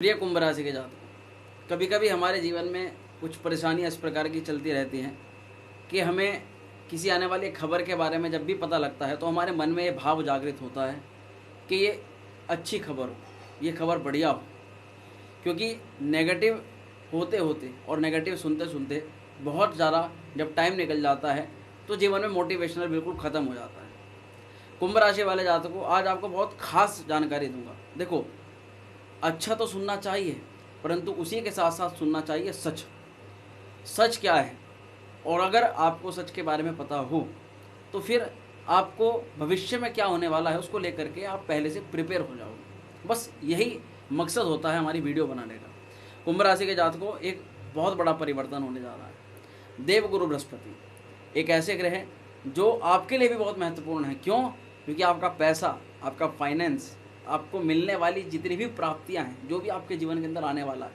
प्रिय कुंभ राशि के जातकों, कभी कभी हमारे जीवन में कुछ परेशानियां इस प्रकार की चलती रहती हैं कि हमें किसी आने वाली खबर के बारे में जब भी पता लगता है तो हमारे मन में ये भाव जागृत होता है कि ये अच्छी खबर हो, ये खबर बढ़िया हो। क्योंकि नेगेटिव होते होते और नेगेटिव सुनते सुनते बहुत ज़्यादा जब टाइम निकल जाता है तो जीवन में मोटिवेशनल बिल्कुल ख़त्म हो जाता है। कुंभ राशि वाले जातकों, आज आपको बहुत खास जानकारी दूंगा। देखो, अच्छा तो सुनना चाहिए, परंतु उसी के साथ साथ सुनना चाहिए सच। सच क्या है, और अगर आपको सच के बारे में पता हो तो फिर आपको भविष्य में क्या होने वाला है उसको लेकर के आप पहले से प्रिपेयर हो जाओगे। बस यही मकसद होता है हमारी वीडियो बनाने का। कुंभ राशि के जातकों, एक बहुत बड़ा परिवर्तन होने जा रहा है। देवगुरु बृहस्पति एक ऐसे ग्रह हैं जो आपके लिए भी बहुत महत्वपूर्ण है। क्यों? क्योंकि आपका पैसा, आपका फाइनेंस, आपको मिलने वाली जितनी भी प्राप्तियां हैं, जो भी आपके जीवन के अंदर आने वाला है,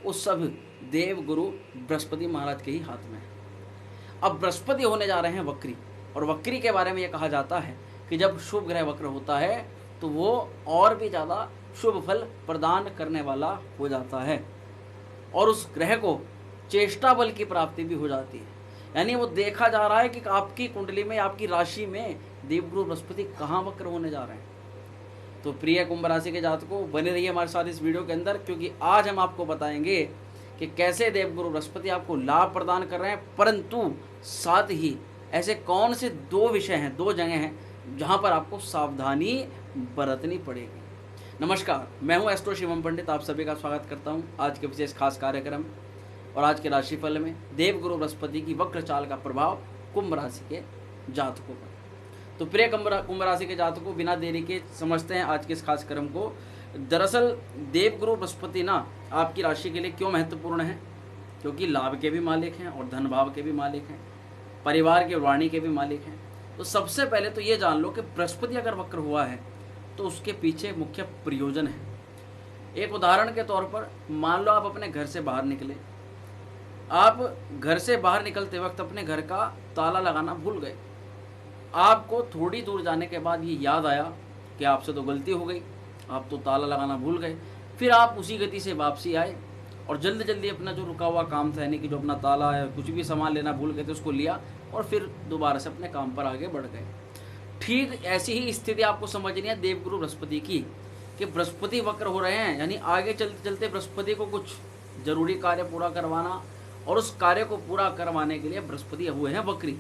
वो सब देवगुरु बृहस्पति महाराज के ही हाथ में है। अब बृहस्पति होने जा रहे हैं वक्री, और वक्री के बारे में ये कहा जाता है कि जब शुभ ग्रह वक्र होता है तो वो और भी ज़्यादा शुभ फल प्रदान करने वाला हो जाता है, और उस ग्रह को चेष्टा बल की प्राप्ति भी हो जाती है। यानी वो देखा जा रहा है कि आपकी कुंडली में, आपकी राशि में देवगुरु बृहस्पति कहाँ वक्र होने जा रहे हैं। तो प्रिय कुंभ राशि के जातकों, बने रहिए हमारे साथ इस वीडियो के अंदर, क्योंकि आज हम आपको बताएंगे कि कैसे देवगुरु बृहस्पति आपको लाभ प्रदान कर रहे हैं, परंतु साथ ही ऐसे कौन से दो विषय हैं, दो जगह हैं जहां पर आपको सावधानी बरतनी पड़ेगी। नमस्कार, मैं हूं एस्ट्रो शिवम पंडित, आप सभी का स्वागत करता हूं आज के विशेष खास कार्यक्रम और आज के राशिफल में देवगुरु बृहस्पति की वक्र चाल का प्रभाव कुंभ राशि के जातकों पर। तो प्रिय कुंभ राशि के जातकों, बिना देरी के समझते हैं आज के इस खास क्रम को। दरअसल देवगुरु बृहस्पति ना आपकी राशि के लिए क्यों महत्वपूर्ण है, क्योंकि लाभ के भी मालिक हैं और धन भाव के भी मालिक हैं, परिवार के वाणी के भी मालिक हैं। तो सबसे पहले तो ये जान लो कि बृहस्पति अगर वक्र हुआ है तो उसके पीछे मुख्य प्रयोजन है। एक उदाहरण के तौर पर मान लो आप अपने घर से बाहर निकले, आप घर से बाहर निकलते वक्त अपने घर का ताला लगाना भूल गए। आपको थोड़ी दूर जाने के बाद ये याद आया कि आपसे तो गलती हो गई, आप तो ताला लगाना भूल गए। फिर आप उसी गति से वापसी आए और जल्दी जल्दी अपना जो रुका हुआ काम था, यानी कि जो अपना ताला है, कुछ भी सामान लेना भूल गए थे, उसको लिया और फिर दोबारा से अपने काम पर आगे बढ़ गए। ठीक ऐसी ही स्थिति आपको समझनी है देवगुरु बृहस्पति की, कि बृहस्पति वक्र हो रहे हैं, यानी आगे चलते चलते बृहस्पति को कुछ जरूरी कार्य पूरा करवाना, और उस कार्य को पूरा करवाने के लिए बृहस्पति हुए हैं वक्री।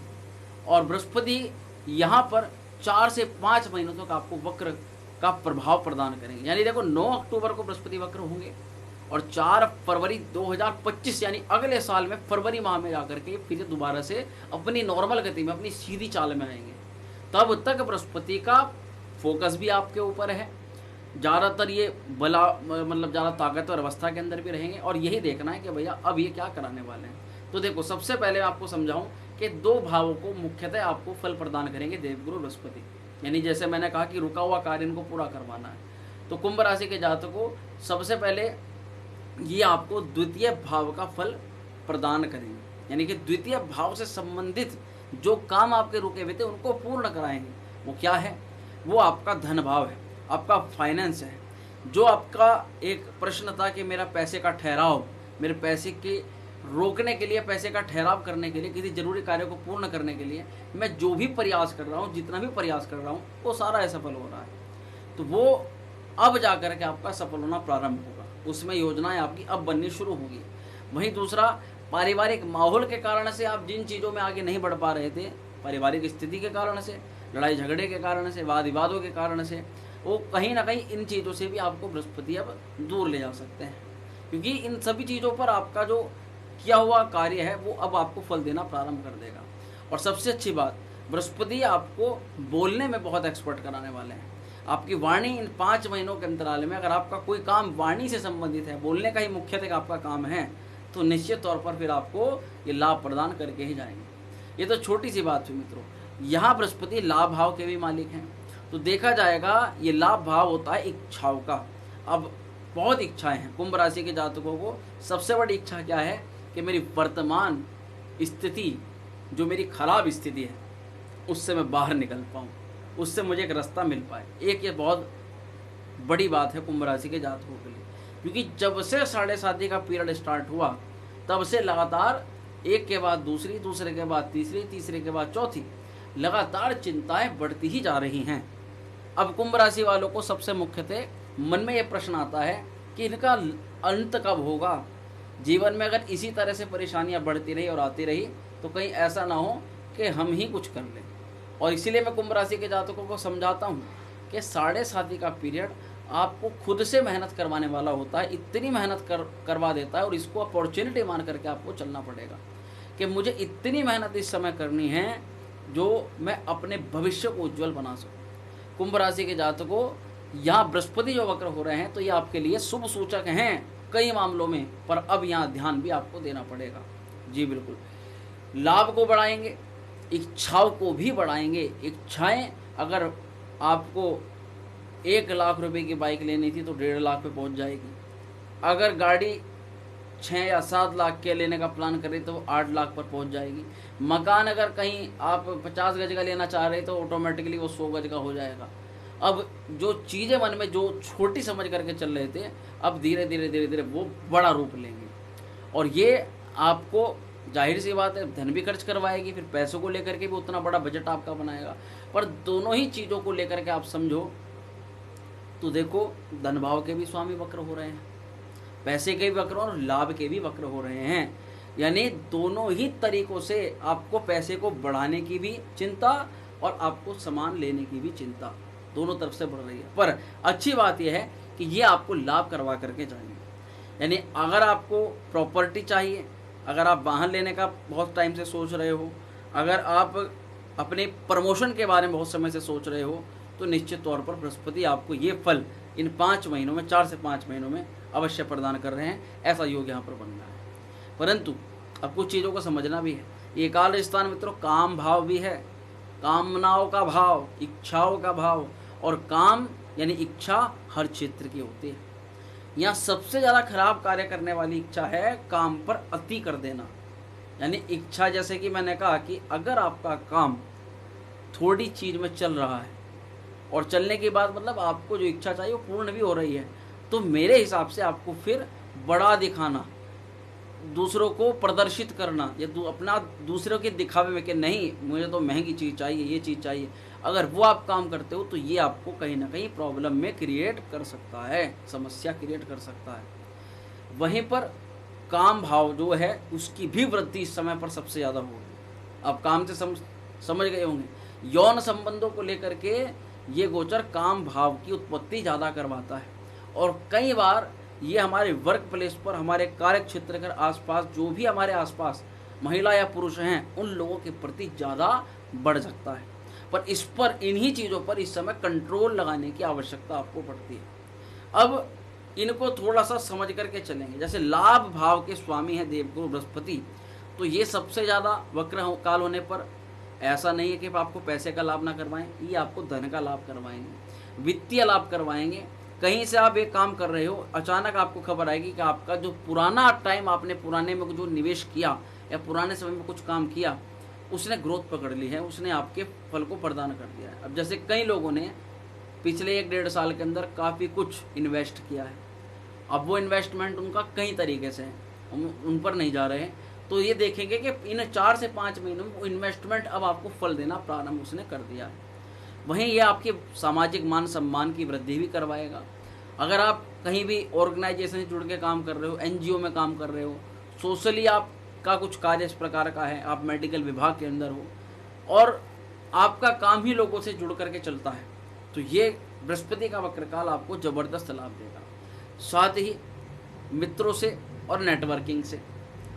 और बृहस्पति यहाँ पर 4 से 5 महीनों तक आपको वक्र का प्रभाव प्रदान करेंगे। यानी देखो, 9 अक्टूबर को बृहस्पति वक्र होंगे और 4 फरवरी 2025 यानी अगले साल में फरवरी माह में जाकर के फिर दोबारा से अपनी नॉर्मल गति में, अपनी सीधी चाल में आएंगे। तब तक बृहस्पति का फोकस भी आपके ऊपर है, ज़्यादातर ये बला मतलब ज़्यादा ताकतवर अवस्था के अंदर भी रहेंगे, और यही देखना है कि भैया अब ये क्या कराने वाले हैं। तो देखो, सबसे पहले आपको समझाऊं कि 2 भावों को मुख्यतः आपको फल प्रदान करेंगे देवगुरु बृहस्पति। यानी जैसे मैंने कहा कि रुका हुआ कार्य इनको पूरा करवाना है, तो कुंभ राशि के जातकों सबसे पहले ये आपको द्वितीय भाव का फल प्रदान करेंगे। यानी कि द्वितीय भाव से संबंधित जो काम आपके रुके हुए थे उनको पूर्ण कराएंगे। वो क्या है? वो आपका धन भाव है, आपका फाइनेंस है। जो आपका एक प्रश्न था कि मेरा पैसे का ठहराव, मेरे पैसे के रोकने के लिए, पैसे का ठहराव करने के लिए, किसी जरूरी कार्य को पूर्ण करने के लिए मैं जो भी प्रयास कर रहा हूँ, जितना भी प्रयास कर रहा हूँ, वो सारा असफल हो रहा है। तो वो अब जा कर के आपका सफल होना प्रारंभ होगा, उसमें योजनाएं आपकी अब बननी शुरू होगी। वहीं दूसरा, पारिवारिक माहौल के कारण से आप जिन चीज़ों में आगे नहीं बढ़ पा रहे थे, पारिवारिक स्थिति के कारण से, लड़ाई झगड़े के कारण से, वाद विवादों के कारण से, वो कहीं ना कहीं इन चीज़ों से भी आपको बृहस्पति अब दूर ले जा सकते हैं। क्योंकि इन सभी चीज़ों पर आपका जो किया हुआ कार्य है वो अब आपको फल देना प्रारंभ कर देगा। और सबसे अच्छी बात, बृहस्पति आपको बोलने में बहुत एक्सपर्ट कराने वाले हैं। आपकी वाणी इन 5 महीनों के अंतराल में, अगर आपका कोई काम वाणी से संबंधित है, बोलने का ही मुख्यतः आपका काम है, तो निश्चित तौर पर फिर आपको ये लाभ प्रदान करके ही जाएंगे। ये तो छोटी सी बात हुई मित्रों। यहाँ बृहस्पति लाभ भाव के भी मालिक हैं, तो देखा जाएगा ये लाभ भाव होता है इच्छाओं का। अब बहुत इच्छाएं हैं कुंभ राशि के जातकों को। सबसे बड़ी इच्छा क्या है कि मेरी वर्तमान स्थिति, जो मेरी खराब स्थिति है, उससे मैं बाहर निकल पाऊँ, उससे मुझे एक रास्ता मिल पाए। एक ये बहुत बड़ी बात है कुंभ राशि के जातकों के लिए। क्योंकि जब से 7.5 का पीरियड स्टार्ट हुआ तब से लगातार एक के बाद दूसरी, दूसरे के बाद तीसरी, तीसरे के बाद चौथी, लगातार चिंताएं बढ़ती ही जा रही हैं। अब कुंभ राशि वालों को सबसे मुख्यतः मन में यह प्रश्न आता है कि इनका अंत कब होगा। जीवन में अगर इसी तरह से परेशानियां बढ़ती रही और आती रही तो कहीं ऐसा ना हो कि हम ही कुछ कर लें। और इसीलिए मैं कुंभ राशि के जातकों को समझाता हूँ कि 7.5 का पीरियड आपको खुद से मेहनत करवाने वाला होता है। इतनी मेहनत करवा देता है और इसको अपॉर्चुनिटी मान करके आपको चलना पड़ेगा कि मुझे इतनी मेहनत इस समय करनी है जो मैं अपने भविष्य को उज्जवल बना सकूँ। कुंभ राशि के जातकों, यहाँ बृहस्पति जो वक्र हो रहे हैं तो ये आपके लिए शुभ सूचक हैं कई मामलों में, पर अब यहाँ ध्यान भी आपको देना पड़ेगा। जी बिल्कुल, लाभ को बढ़ाएंगे, इच्छाओं को भी बढ़ाएंगे। इच्छाएं, अगर आपको 1 लाख रुपए की बाइक लेनी थी तो 1.5 लाख पे पहुंच जाएगी। अगर गाड़ी 6 या 7 लाख के लेने का प्लान करें तो 8 लाख पर पहुंच जाएगी। मकान अगर कहीं आप 50 गज का लेना चाह रहे तो ऑटोमेटिकली वो 100 गज का हो जाएगा। अब जो चीज़ें मन में जो छोटी समझ करके चल रहे थे, अब धीरे धीरे धीरे धीरे वो बड़ा रूप लेंगे। और ये आपको जाहिर सी बात है धन भी खर्च करवाएगी, फिर पैसों को लेकर के भी उतना बड़ा बजट आपका बनाएगा। पर दोनों ही चीज़ों को लेकर के आप समझो तो देखो, धन भाव के भी स्वामी वक्र हो रहे हैं, पैसे के भी वक्र और लाभ के भी वक्र हो रहे हैं। यानी दोनों ही तरीकों से आपको पैसे को बढ़ाने की भी चिंता और आपको सामान लेने की भी चिंता दोनों तरफ से बढ़ रही है। पर अच्छी बात यह है कि ये आपको लाभ करवा करके जाएंगे। यानी अगर आपको प्रॉपर्टी चाहिए, अगर आप वाहन लेने का बहुत टाइम से सोच रहे हो, अगर आप अपने प्रमोशन के बारे में बहुत समय से सोच रहे हो, तो निश्चित तौर पर बृहस्पति आपको ये फल इन 5 महीनों में, 4 से 5 महीनों में अवश्य प्रदान कर रहे हैं। ऐसा योग यहाँ पर बन रहा है। परंतु अब कुछ चीज़ों को समझना भी है। ये काल स्थान मित्रों काम भाव भी है, कामनाओं का भाव, इच्छाओं का भाव। और काम यानी इच्छा हर क्षेत्र की होती है। यहाँ सबसे ज़्यादा खराब कार्य करने वाली इच्छा है काम पर अति कर देना। यानी इच्छा, जैसे कि मैंने कहा कि अगर आपका काम थोड़ी चीज़ में चल रहा है और चलने के बाद मतलब आपको जो इच्छा चाहिए वो पूर्ण भी हो रही है, तो मेरे हिसाब से आपको फिर बड़ा दिखाना, दूसरों को प्रदर्शित करना या अपना दूसरों के दिखावे में कि नहीं मुझे तो महंगी चीज़ चाहिए, ये चीज़ चाहिए, अगर वो आप काम करते हो तो ये आपको कहीं ना कहीं प्रॉब्लम में क्रिएट कर सकता है, समस्या क्रिएट कर सकता है। वहीं पर काम भाव जो है उसकी भी वृद्धि इस समय पर सबसे ज़्यादा होगी। आप काम से समझ गए होंगे, यौन संबंधों को लेकर के ये गोचर काम भाव की उत्पत्ति ज़्यादा करवाता है। और कई बार ये हमारे वर्क प्लेस पर, हमारे कार्य क्षेत्र के आसपास, जो भी हमारे आसपास महिला या पुरुष हैं उन लोगों के प्रति ज़्यादा बढ़ सकता है। पर इस पर, इन्हीं चीज़ों पर इस समय कंट्रोल लगाने की आवश्यकता आपको पड़ती है। अब इनको थोड़ा सा समझ करके चलेंगे। जैसे लाभ भाव के स्वामी हैं देवगुरु बृहस्पति, तो ये सबसे ज़्यादा वक्र काल होने पर ऐसा नहीं है कि आपको पैसे का लाभ ना करवाएं, ये आपको धन का लाभ करवाएंगे, वित्तीय लाभ करवाएंगे। कहीं से आप एक काम कर रहे हो, अचानक आपको खबर आएगी कि आपका जो पुराना टाइम आपने पुराने में जो निवेश किया या पुराने समय में कुछ काम किया उसने ग्रोथ पकड़ ली है, उसने आपके फल को प्रदान कर दिया है। अब जैसे कई लोगों ने पिछले 1-1.5 साल के अंदर काफ़ी कुछ इन्वेस्ट किया है, अब वो इन्वेस्टमेंट उनका कई तरीके से है, हम उन पर नहीं जा रहे हैं, तो ये देखेंगे कि इन 4 से 5 महीनों में वो इन्वेस्टमेंट अब आपको फल देना प्रारंभ उसने कर दिया है। वहीं ये आपके सामाजिक मान सम्मान की वृद्धि भी करवाएगा। अगर आप कहीं भी ऑर्गेनाइजेशन से जुड़ के काम कर रहे हो, एनजीओ में काम कर रहे हो, सोशली आपका कुछ कार्य इस प्रकार का है, आप मेडिकल विभाग के अंदर हो और आपका काम ही लोगों से जुड़ करके चलता है, तो ये बृहस्पति का वक्रकाल आपको ज़बरदस्त लाभ देगा। साथ ही मित्रों से और नेटवर्किंग से,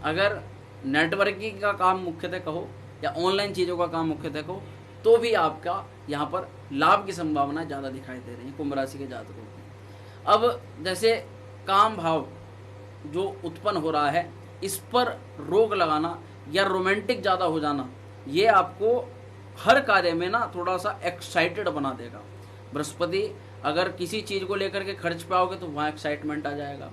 अगर नेटवर्किंग का काम मुख्यतः कहो या ऑनलाइन चीज़ों का काम मुख्यतः कहो, तो भी आपका यहाँ पर लाभ की संभावना ज़्यादा दिखाई दे रही है कुंभ राशि के जातकों की। अब जैसे काम भाव जो उत्पन्न हो रहा है, इस पर रोक लगाना या रोमांटिक ज़्यादा हो जाना, ये आपको हर कार्य में ना थोड़ा सा एक्साइटेड बना देगा। बृहस्पति अगर किसी चीज़ को लेकर के खर्च पाओगे तो वहाँ एक्साइटमेंट आ जाएगा,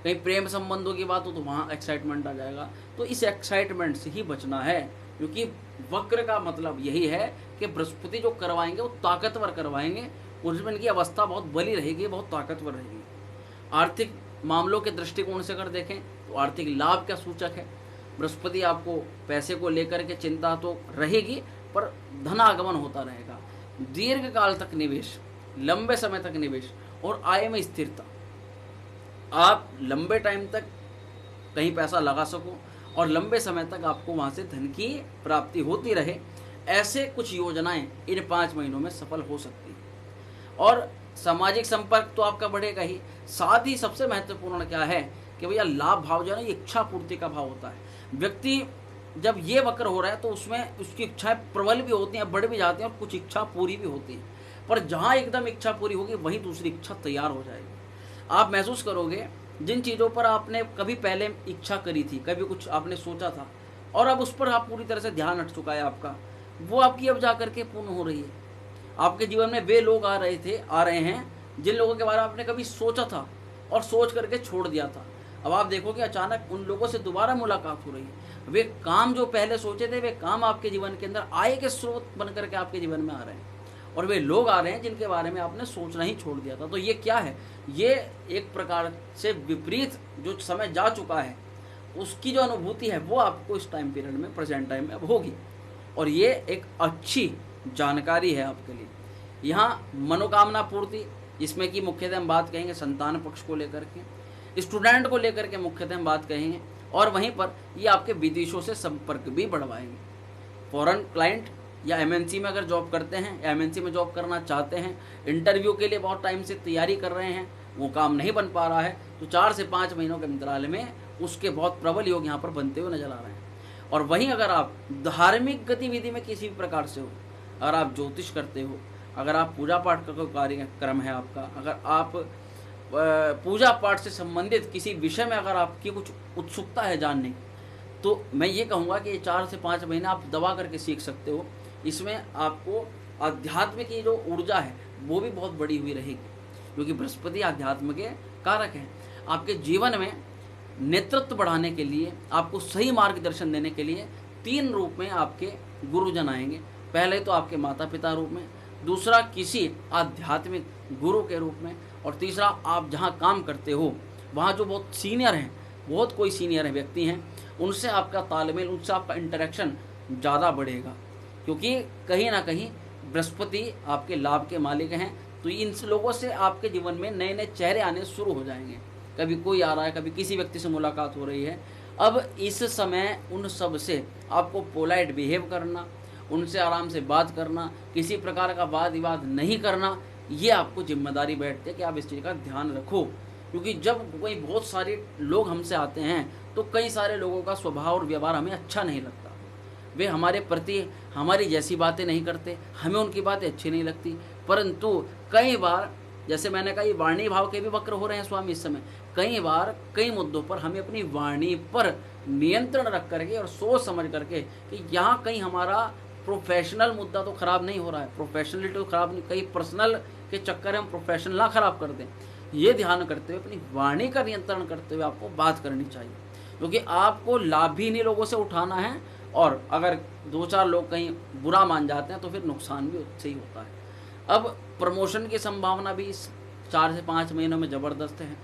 कहीं प्रेम संबंधों की बात हो तो वहाँ एक्साइटमेंट आ जाएगा। तो इस एक्साइटमेंट से ही बचना है, क्योंकि वक्र का मतलब यही है कि बृहस्पति जो करवाएंगे वो ताकतवर करवाएंगे, उसमें इनकी अवस्था बहुत बली रहेगी, बहुत ताकतवर रहेगी। आर्थिक मामलों के दृष्टिकोण से अगर देखें तो आर्थिक लाभ का सूचक है। बृहस्पति आपको पैसे को लेकर के चिंता तो रहेगी, पर धनागमन होता रहेगा। दीर्घ काल तक निवेश, लंबे समय तक निवेश और आय में स्थिरता, आप लंबे टाइम तक कहीं पैसा लगा सको और लंबे समय तक आपको वहाँ से धन की प्राप्ति होती रहे, ऐसे कुछ योजनाएं इन 5 महीनों में सफल हो सकती है। और सामाजिक संपर्क तो आपका बढ़ेगा ही, साथ ही सबसे महत्वपूर्ण क्या है कि भैया लाभ भाव जो है ना, ये इच्छा पूर्ति का भाव होता है। व्यक्ति जब ये वक्र हो रहा है तो उसमें उसकी इच्छाएं प्रबल भी होती हैं, बढ़ भी जाती हैं और कुछ इच्छा पूरी भी होती है। पर जहाँ एकदम इच्छा पूरी होगी वहीं दूसरी इच्छा तैयार हो जाएगी। आप महसूस करोगे जिन चीज़ों पर आपने कभी पहले इच्छा करी थी, कभी कुछ आपने सोचा था और अब उस पर आप पूरी तरह से ध्यान हट चुका है आपका, वो आपकी अब जा करके पूर्ण हो रही है। आपके जीवन में वे लोग आ रहे हैं जिन लोगों के बारे में आपने कभी सोचा था और सोच करके छोड़ दिया था। अब आप देखोगे अचानक उन लोगों से दोबारा मुलाकात हो रही है। वे काम जो पहले सोचे थे, वे काम आपके जीवन के अंदर आय के स्रोत बन करके आपके जीवन में आ रहे हैं और वे लोग आ रहे हैं जिनके बारे में आपने सोचना ही छोड़ दिया था। तो ये क्या है? ये एक प्रकार से विपरीत जो समय जा चुका है उसकी जो अनुभूति है वो आपको इस टाइम पीरियड में, प्रेजेंट टाइम में अब होगी और ये एक अच्छी जानकारी है आपके लिए। यहाँ मनोकामना पूर्ति, इसमें कि मुख्यतः हम बात कहेंगे संतान पक्ष को लेकर के, स्टूडेंट को लेकर के मुख्यतः हम बात कहेंगे और वहीं पर ये आपके विदेशों से संपर्क भी बढ़वाएंगे। फॉरेन क्लाइंट या एमएनसी में अगर जॉब करते हैं या एमएनसी में जॉब करना चाहते हैं, इंटरव्यू के लिए बहुत टाइम से तैयारी कर रहे हैं, वो काम नहीं बन पा रहा है, तो 4 से 5 महीनों के अंतराल में उसके बहुत प्रबल योग यहाँ पर बनते हुए नजर आ रहे हैं। और वहीं अगर आप धार्मिक गतिविधि में किसी भी प्रकार से हो, अगर आप ज्योतिष करते हो, अगर आप पूजा पाठ का कोई कार्यक्रम है आपका, अगर आप पूजा पाठ से संबंधित किसी विषय में अगर आपकी कुछ उत्सुकता है जानने की, तो मैं ये कहूँगा कि 4 से 5 महीने आप दबा करके सीख सकते हो। इसमें आपको आध्यात्म की जो ऊर्जा है वो भी बहुत बड़ी हुई रहेगी, क्योंकि बृहस्पति आध्यात्म के कारक हैं। आपके जीवन में नेतृत्व बढ़ाने के लिए, आपको सही मार्गदर्शन देने के लिए 3 रूप में आपके गुरुजन आएंगे। पहले तो आपके माता पिता रूप में, दूसरा किसी आध्यात्मिक गुरु के रूप में, और तीसरा आप जहाँ काम करते हो वहाँ जो बहुत सीनियर हैं, बहुत कोई सीनियर व्यक्ति हैं, उनसे आपका तालमेल, उनसे आपका इंटरेक्शन ज़्यादा बढ़ेगा, क्योंकि कहीं ना कहीं बृहस्पति आपके लाभ के मालिक हैं। तो इन लोगों से आपके जीवन में नए नए चेहरे आने शुरू हो जाएंगे। कभी कोई आ रहा है, कभी किसी व्यक्ति से मुलाकात हो रही है। अब इस समय उन सब से आपको पोलाइट बिहेव करना, उनसे आराम से बात करना, किसी प्रकार का वाद विवाद नहीं करना, ये आपको जिम्मेदारी बैठती है कि आप इस चीज़ का ध्यान रखो। क्योंकि जब कोई बहुत सारे लोग हमसे आते हैं तो कई सारे लोगों का स्वभाव और व्यवहार हमें अच्छा नहीं लगता। वे हमारे प्रति हमारी जैसी बातें नहीं करते, हमें उनकी बातें अच्छी नहीं लगती। परंतु कई बार, जैसे मैंने कहा, ये वाणी भाव के भी वक्र हो रहे हैं स्वामी इस समय, कई बार कई मुद्दों पर हमें अपनी वाणी पर नियंत्रण रख करके और सोच समझ करके कि यहाँ कहीं हमारा प्रोफेशनल मुद्दा तो खराब नहीं हो रहा है, प्रोफेशनलिटी तो खराब नहीं, कहीं पर्सनल के चक्कर में हम प्रोफेशनल ना खराब कर दें, ये ध्यान करते हुए अपनी वाणी का नियंत्रण करते हुए आपको बात करनी चाहिए। क्योंकि आपको लाभ भी इन्हीं लोगों से उठाना है, और अगर 2-4 लोग कहीं बुरा मान जाते हैं तो फिर नुकसान भी उससे ही होता है। अब प्रमोशन की संभावना भी इस 4 से 5 महीनों में ज़बरदस्त है,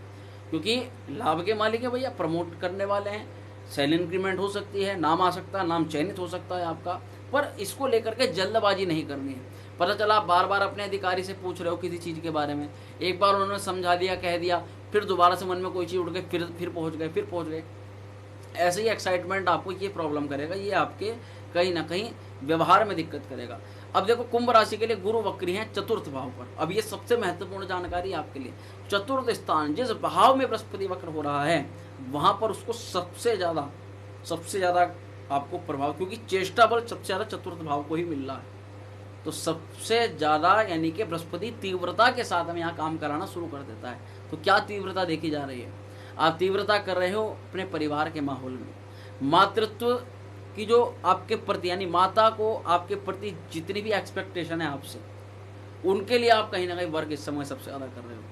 क्योंकि लाभ के मालिक है भैया, प्रमोट करने वाले हैं, सैलरी इंक्रीमेंट हो सकती है, नाम आ सकता है, नाम चयनित हो सकता है आपका। पर इसको लेकर के जल्दबाजी नहीं करनी है। पता चला आप बार बार अपने अधिकारी से पूछ रहे हो किसी चीज़ के बारे में, एक बार उन्होंने समझा दिया, कह दिया, फिर दोबारा से मन में कोई चीज़ उठ गई, फिर पहुँच गए। ऐसे ही एक्साइटमेंट आपको ये प्रॉब्लम करेगा, ये आपके कहीं ना कहीं व्यवहार में दिक्कत करेगा। अब देखो, कुंभ राशि के लिए गुरु वक्री हैं 4th भाव पर। अब ये सबसे महत्वपूर्ण जानकारी आपके लिए, 4th स्थान जिस भाव में बृहस्पति वक्र हो रहा है वहाँ पर उसको सबसे ज़्यादा आपको प्रभाव, क्योंकि चेष्टा बल सबसे ज़्यादा 4th भाव को ही मिल रहा है। तो सबसे ज़्यादा यानी कि बृहस्पति तीव्रता के साथ हमें यहाँ काम कराना शुरू कर देता है। तो क्या तीव्रता देखी जा रही है? आप तीव्रता कर रहे हो अपने परिवार के माहौल में, मातृत्व की जो आपके प्रति, यानी माता को आपके प्रति जितनी भी एक्सपेक्टेशन है आपसे, उनके लिए आप कहीं ना कहीं वर्क इस समय सबसे ज़्यादा कर रहे हो।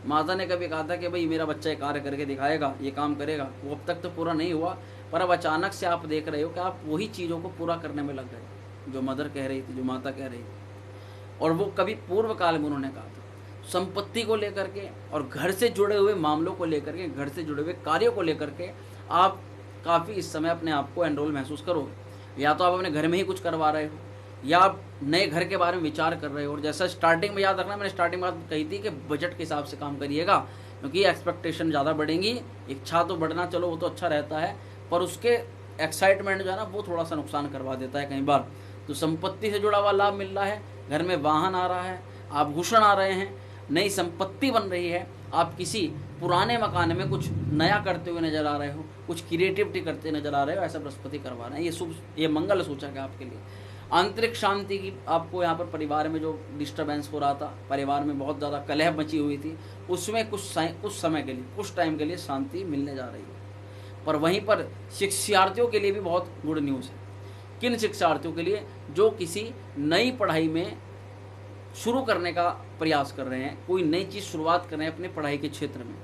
माता ने कभी कहा था कि भाई मेरा बच्चा ये कार्य करके दिखाएगा, ये काम करेगा, वो अब तक तो पूरा नहीं हुआ, पर अब अचानक से आप देख रहे हो कि आप वही चीज़ों को पूरा करने में लग गए जो मदर कह रही थी, जो माता कह रही थी। और वो कभी पूर्व काल में उन्होंने कहा था। संपत्ति को लेकर के और घर से जुड़े हुए मामलों को लेकर के, घर से जुड़े हुए कार्यों को लेकर के आप काफ़ी इस समय अपने आप को एनरोल महसूस करोगे। या तो आप अपने घर में ही कुछ करवा रहे हो, या आप नए घर के बारे में विचार कर रहे हो। और जैसा स्टार्टिंग में याद रखना, मैंने स्टार्टिंग में बात कही थी कि बजट के हिसाब से काम करिएगा, क्योंकि एक्सपेक्टेशन ज़्यादा बढ़ेंगी। इच्छा तो बढ़ना चलो वो तो अच्छा रहता है, पर उसके एक्साइटमेंट जो है ना वो थोड़ा सा नुकसान करवा देता है कई बार। तो संपत्ति से जुड़ा हुआ लाभ मिल रहा है, घर में वाहन आ रहा है, आभूषण आ रहे हैं, नई संपत्ति बन रही है, आप किसी पुराने मकान में कुछ नया करते हुए नजर आ रहे हो, कुछ क्रिएटिविटी करते नजर आ रहे हो, ऐसा बृहस्पति करवा रहे हैं। ये शुभ, ये मंगल सूचक है आपके लिए। आंतरिक शांति की आपको यहाँ पर परिवार में जो डिस्टर्बेंस हो रहा था, परिवार में बहुत ज़्यादा कलह मची हुई थी, उसमें कुछ समय के लिए, कुछ टाइम के लिए शांति मिलने जा रही है। पर वहीं पर शिक्षार्थियों के लिए भी बहुत गुड न्यूज़ है। किन शिक्षार्थियों के लिए? जो किसी नई पढ़ाई में शुरू करने का प्रयास कर रहे हैं, कोई नई चीज़ शुरुआत कर रहे हैं अपने पढ़ाई के क्षेत्र में,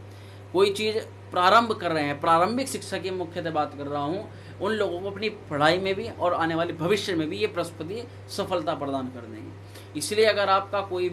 कोई चीज़ प्रारंभ कर रहे हैं, प्रारंभिक शिक्षा की मुख्यतः बात कर रहा हूँ, उन लोगों को अपनी पढ़ाई में भी और आने वाले भविष्य में भी ये बृहस्पति सफलता प्रदान कर देंगे। इसलिए अगर आपका कोई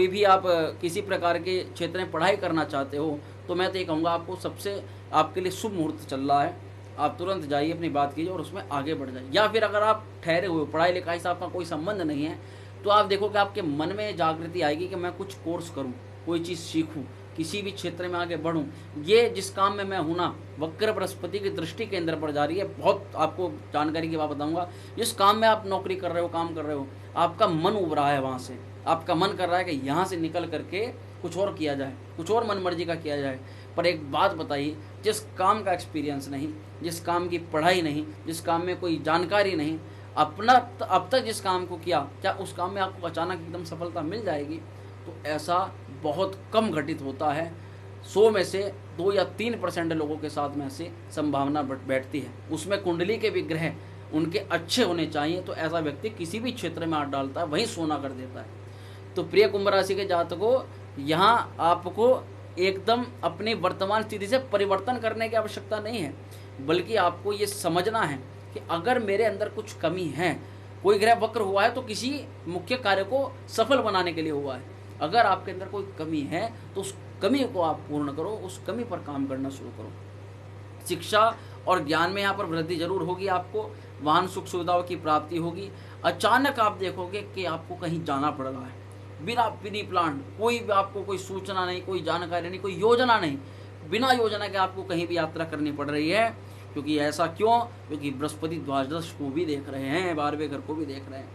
भी आप किसी प्रकार के क्षेत्र में पढ़ाई करना चाहते हो, तो मैं तो ये कहूँगा आपको सबसे आपके लिए शुभ मुहूर्त चल रहा है। आप तुरंत जाइए, अपनी बात कीजिए और उसमें आगे बढ़ जाइए। या फिर अगर आप ठहरे हुए, पढ़ाई लिखाई से आपका कोई संबंध नहीं है, तो आप देखो कि आपके मन में जागृति आएगी कि मैं कुछ कोर्स करूं, कोई चीज़ सीखूं, किसी भी क्षेत्र में आगे बढ़ूं। ये जिस काम में मैं हूं ना, वक्र बृहस्पति की दृष्टि केंद्र पर जा रही है। बहुत आपको जानकारी की बात बताऊंगा। जिस काम में आप नौकरी कर रहे हो, काम कर रहे हो, आपका मन उब रहा है वहाँ से, आपका मन कर रहा है कि यहाँ से निकल करके कुछ और किया जाए, कुछ और मन मर्जी का किया जाए। पर एक बात बताइए, जिस काम का एक्सपीरियंस नहीं, जिस काम की पढ़ाई नहीं, जिस काम में कोई जानकारी नहीं, अब तक जिस काम को किया, क्या उस काम में आपको अचानक एकदम सफलता मिल जाएगी? तो ऐसा बहुत कम घटित होता है। 100 में से 2 या 3% लोगों के साथ में ऐसी संभावना बैठती है। उसमें कुंडली के भी ग्रह उनके अच्छे होने चाहिए, तो ऐसा व्यक्ति किसी भी क्षेत्र में हाथ डालता है, वहीं सोना कर देता है। तो प्रिय कुंभ राशि के जातकों, यहाँ आपको एकदम अपनी वर्तमान स्थिति से परिवर्तन करने की आवश्यकता नहीं है, बल्कि आपको ये समझना है कि अगर मेरे अंदर कुछ कमी है, कोई ग्रह वक्र हुआ है तो किसी मुख्य कार्य को सफल बनाने के लिए हुआ है। अगर आपके अंदर कोई कमी है तो उस कमी को आप पूर्ण करो, उस कमी पर काम करना शुरू करो। शिक्षा और ज्ञान में यहाँ पर वृद्धि जरूर होगी, आपको वाहन सुख सुविधाओं की प्राप्ति होगी। अचानक आप देखोगे कि आपको कहीं जाना पड़ रहा है, बिना प्री प्लान, कोई भी आपको कोई सूचना नहीं, कोई जानकारी नहीं, कोई योजना नहीं, बिना योजना के आपको कहीं भी यात्रा करनी पड़ रही है। क्योंकि ऐसा क्यों? क्योंकि बृहस्पति द्वादश को भी देख रहे हैं, 12वें घर को भी देख रहे हैं।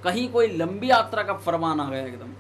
कहीं कोई लंबी यात्रा का फरमान आ गया एकदम।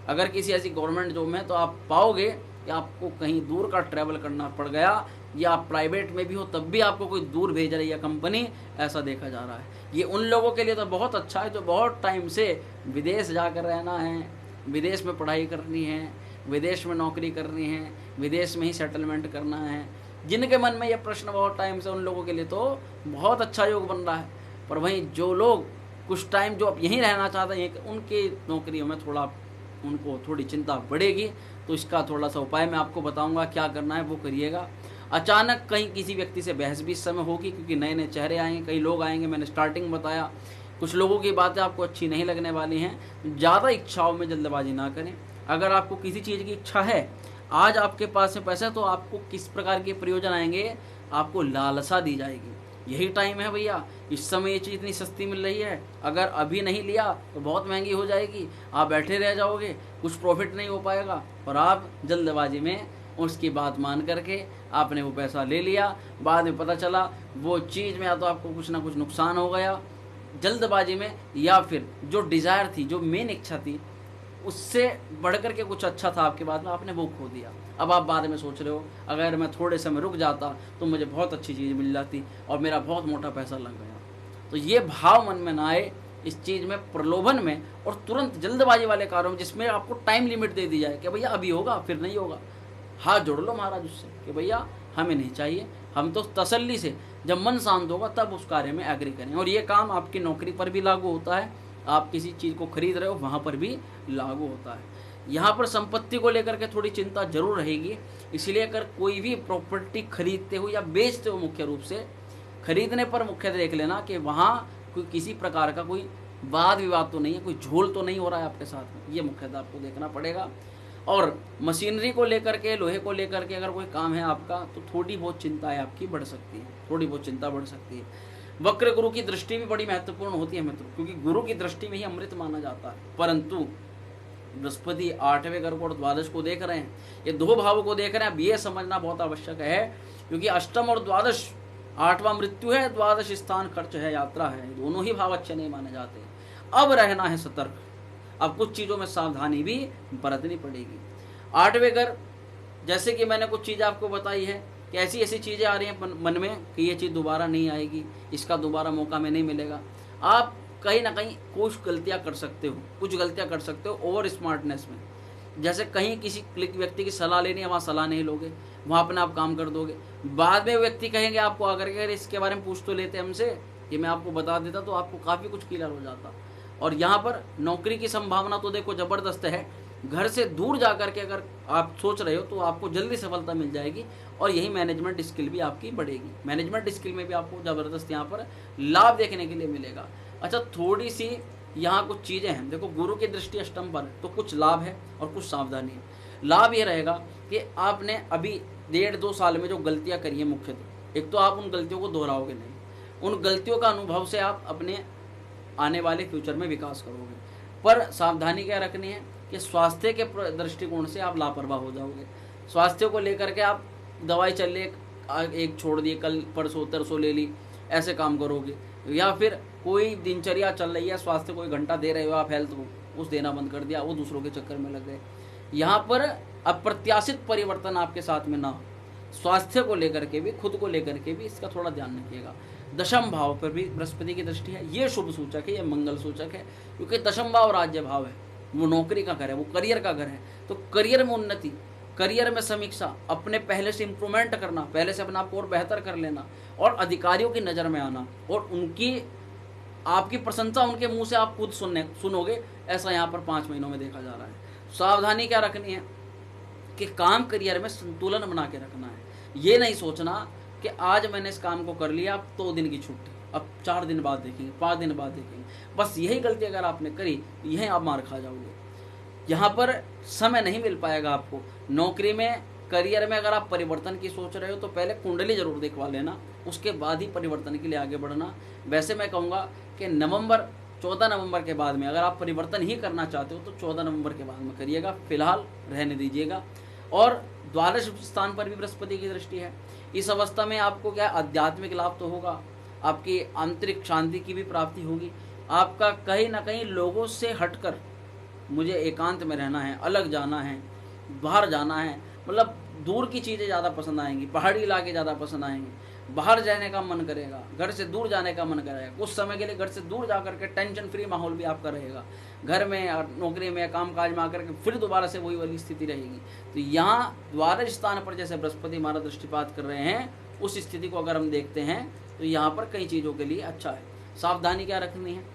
अगर किसी ऐसी गवर्नमेंट जॉब में, तो आप पाओगे कि आपको कहीं दूर का ट्रैवल करना पड़ गया, या आप प्राइवेट में भी हो तब भी आपको कोई दूर भेज रही है कंपनी, ऐसा देखा जा रहा है। ये उन लोगों के लिए तो बहुत अच्छा है जो बहुत टाइम से विदेश जाकर रहना है, विदेश में पढ़ाई करनी है, विदेश में नौकरी करनी है, विदेश में ही सेटलमेंट करना है। जिनके मन में ये प्रश्न बहुत टाइम से, उन लोगों के लिए तो बहुत अच्छा योग बन रहा है। पर वहीं जो लोग कुछ टाइम जो अब यहीं रहना चाहते हैं, उनकी नौकरियों में उनको थोड़ी चिंता बढ़ेगी। तो इसका थोड़ा सा उपाय मैं आपको बताऊंगा, क्या करना है वो करिएगा। अचानक कहीं किसी व्यक्ति से बहस भी इस समय होगी, क्योंकि नए नए चेहरे आएंगे, कई लोग आएंगे। मैंने स्टार्टिंग में बताया, कुछ लोगों की बातें आपको अच्छी नहीं लगने वाली हैं। ज़्यादा इच्छाओं में जल्दबाजी ना करें। अगर आपको किसी चीज़ की इच्छा है, आज आपके पास में पैसा है, तो आपको किस प्रकार के प्रयोजन आएंगे? आपको लालसा दी जाएगी। यही टाइम है भैया, इस समय ये चीज़ इतनी सस्ती मिल रही है, अगर अभी नहीं लिया तो बहुत महंगी हो जाएगी, आप बैठे रह जाओगे, कुछ प्रॉफिट नहीं हो पाएगा। और आप जल्दबाजी में उसकी बात मान करके आपने वो पैसा ले लिया, बाद में पता चला वो चीज़ में या तो आपको कुछ ना कुछ नुकसान हो गया जल्दबाजी में, या फिर जो डिज़ायर थी, जो मेन इच्छा थी, उससे बढ़ कर के कुछ अच्छा था आपके बाद में, आपने वो खो दिया। अब आप बाद में सोच रहे हो, अगर मैं थोड़े समय रुक जाता तो मुझे बहुत अच्छी चीज़ मिल जाती और मेरा बहुत मोटा पैसा लग गया। तो ये भाव मन में ना आए, इस चीज़ में, प्रलोभन में और तुरंत जल्दबाजी वाले कार्यों में, जिसमें आपको टाइम लिमिट दे दी जाए कि भैया अभी होगा फिर नहीं होगा। हाथ जोड़ लो महाराज उससे कि भैया हमें नहीं चाहिए, हम तो तसल्ली से, जब मन शांत होगा तब उस कार्य में एग्री करें। और ये काम आपकी नौकरी पर भी लागू होता है, आप किसी चीज़ को खरीद रहे हो वहाँ पर भी लागू होता है। यहाँ पर संपत्ति को लेकर के थोड़ी चिंता जरूर रहेगी। इसलिए अगर कोई भी प्रॉपर्टी खरीदते हो या बेचते हो, मुख्य रूप से खरीदने पर मुख्य देख लेना कि वहाँ कोई किसी प्रकार का कोई वाद विवाद तो नहीं है, कोई झोल तो नहीं हो रहा है आपके साथ में, ये मुख्यतः आपको देखना पड़ेगा। और मशीनरी को लेकर के, लोहे को लेकर के अगर कोई काम है आपका, तो थोड़ी बहुत चिंताएं आपकी बढ़ सकती है, थोड़ी बहुत चिंता बढ़ सकती है। वक्र गुरु की दृष्टि भी बड़ी महत्वपूर्ण होती है मित्रों, क्योंकि गुरु की दृष्टि में ही अमृत माना जाता है। परंतु बृहस्पति 8वें घर को और द्वादश को देख रहे हैं, ये दो भावों को देख रहे हैं। अब ये समझना बहुत आवश्यक है, क्योंकि अष्टम और द्वादश, 8वां मृत्यु है, द्वादश स्थान खर्च है, यात्रा है, दोनों ही भाव अच्छे नहीं माने जाते। अब रहना है सतर्क, अब कुछ चीज़ों में सावधानी भी बरतनी पड़ेगी। 8वें घर, जैसे कि मैंने कुछ चीज़ें आपको बताई है कि ऐसी ऐसी चीज़ें आ रही हैं मन में कि ये चीज़ दोबारा नहीं आएगी, इसका दोबारा मौका में नहीं मिलेगा। आप कहीं ना कहीं कुछ गलतियां कर सकते हो, कुछ गलतियां कर सकते हो ओवर स्मार्टनेस में। जैसे कहीं किसी व्यक्ति की सलाह लेनी है, वहाँ सलाह नहीं लोगे, वहाँ अपने आप काम कर दोगे। बाद में व्यक्ति कहेंगे आपको आकर के, अरे इसके बारे में पूछ तो लेते हमसे, कि मैं आपको बता देता तो आपको काफ़ी कुछ क्लियर हो जाता। और यहाँ पर नौकरी की संभावना तो देखो ज़बरदस्त है। घर से दूर जा कर के अगर आप सोच रहे हो तो आपको जल्दी सफलता मिल जाएगी, और यही मैनेजमेंट स्किल भी आपकी बढ़ेगी। मैनेजमेंट स्किल में भी आपको ज़बरदस्त यहाँ पर लाभ देखने के लिए मिलेगा। अच्छा, थोड़ी सी यहाँ कुछ चीज़ें हैं, देखो गुरु की दृष्टि अष्टम पर, तो कुछ लाभ है और कुछ सावधानी है। लाभ ये रहेगा कि आपने अभी 1.5-2 साल में जो गलतियाँ करी हैं मुख्यतः, एक तो आप उन गलतियों को दोहराओगे नहीं, उन गलतियों का अनुभव से आप अपने आने वाले फ्यूचर में विकास करोगे। पर सावधानी क्या रखनी है कि स्वास्थ्य के दृष्टिकोण से आप लापरवाह हो जाओगे। स्वास्थ्य को लेकर के आप दवाई चल रही, एक छोड़ दी, कल परसों तरसों ले ली, ऐसे काम करोगे। या फिर कोई दिनचर्या चल रही है, स्वास्थ्य कोई घंटा दे रहे हो आप हेल्थ को, उस देना बंद कर दिया, वो दूसरों के चक्कर में लग गए। यहाँ पर अप्रत्याशित परिवर्तन आपके साथ में ना हो। स्वास्थ्य को लेकर के भी, खुद को लेकर के भी इसका थोड़ा ध्यान रखिएगा। दशम भाव पर भी बृहस्पति की दृष्टि है, ये शुभ सूचक है, ये मंगल सूचक है, क्योंकि दशम भाव राज्य भाव है, वो नौकरी का घर है, वो करियर का घर है। तो करियर में उन्नति, करियर में समीक्षा, अपने पहले से इम्प्रूवमेंट करना, पहले से अपना आपको और बेहतर कर लेना, और अधिकारियों की नज़र में आना, और उनकी आपकी प्रशंसा उनके मुंह से आप खुद सुनोगे, ऐसा यहाँ पर 5 महीनों में देखा जा रहा है। सावधानी क्या रखनी है कि काम करियर में संतुलन बना के रखना है। ये नहीं सोचना कि आज मैंने इस काम को कर लिया, अब 2 दिन की छुट्टी, अब 4 दिन बाद देखेंगे, 5 दिन बाद देखेंगे। बस यही गलती अगर आपने करी, यही आप मार खा जाओगे। यहाँ पर समय नहीं मिल पाएगा आपको। नौकरी में, करियर में अगर आप परिवर्तन की सोच रहे हो तो पहले कुंडली जरूर दिखवा लेना, उसके बाद ही परिवर्तन के लिए आगे बढ़ना। वैसे मैं कहूँगा कि 14 नवंबर के बाद में अगर आप परिवर्तन ही करना चाहते हो तो 14 नवंबर के बाद में करिएगा, फिलहाल रहने दीजिएगा। और द्वादश स्थान पर भी बृहस्पति की दृष्टि है। इस अवस्था में आपको क्या आध्यात्मिक लाभ तो होगा, आपकी आंतरिक शांति की भी प्राप्ति होगी। आपका कहीं ना कहीं लोगों से हटकर मुझे एकांत में रहना है, अलग जाना है, बाहर जाना है, मतलब दूर की चीज़ें ज़्यादा पसंद आएंगी, पहाड़ी इलाके ज़्यादा पसंद आएंगे, बाहर जाने का मन करेगा, घर से दूर जाने का मन करेगा। कुछ समय के लिए घर से दूर जा करके टेंशन फ्री माहौल भी आपका रहेगा, घर में और नौकरी में, काम काज में आकर के फिर दोबारा से वही वाली स्थिति रहेगी। तो यहाँ द्वादश स्थान पर जैसे बृहस्पति हमारा दृष्टिपात कर रहे हैं, उस स्थिति को अगर हम देखते हैं तो यहाँ पर कई चीज़ों के लिए अच्छा है। सावधानी क्या रखनी है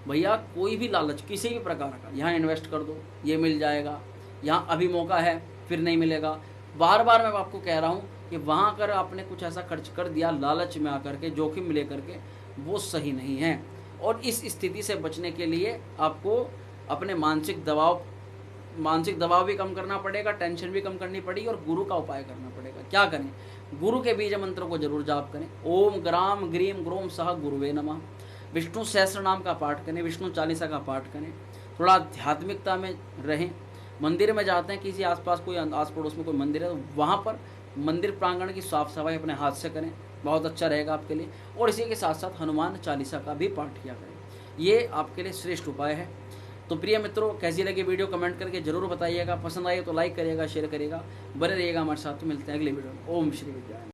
भैया, कोई भी लालच किसी भी प्रकार का, यहाँ इन्वेस्ट कर दो, ये मिल जाएगा, यहाँ अभी मौका है फिर नहीं मिलेगा। बार बार मैं आपको कह रहा हूँ कि वहाँ अगर आपने कुछ ऐसा खर्च कर दिया लालच में आकर के, जोखिम लेकर के, वो सही नहीं है। और इस स्थिति से बचने के लिए आपको अपने मानसिक दबाव भी कम करना पड़ेगा, टेंशन भी कम करनी पड़ेगी, और गुरु का उपाय करना पड़ेगा। क्या करें? गुरु के बीज मंत्र को जरूर जाप करें। ओम ग्राम ग्रीम ग्रोम सह गुरुवे नमः। विष्णु सहस्त्र नाम का पाठ करें, विष्णु चालीसा का पाठ करें। थोड़ा आध्यात्मिकता में रहें। मंदिर में जाते हैं, किसी आसपास कोई आस पड़ोस में कोई मंदिर है तो वहाँ पर मंदिर प्रांगण की साफ सफाई अपने हाथ से करें, बहुत अच्छा रहेगा आपके लिए। और इसी के साथ साथ हनुमान चालीसा का भी पाठ किया करें, ये आपके लिए श्रेष्ठ उपाय है। तो प्रिय मित्रों, कैसी लगी वीडियो कमेंट करके जरूर बताइएगा। पसंद आए तो लाइक करिएगा, शेयर करिएगा, बने रहिएगा हमारे साथ। तो मिलते हैं अगले वीडियो में। ओम श्री विद्या।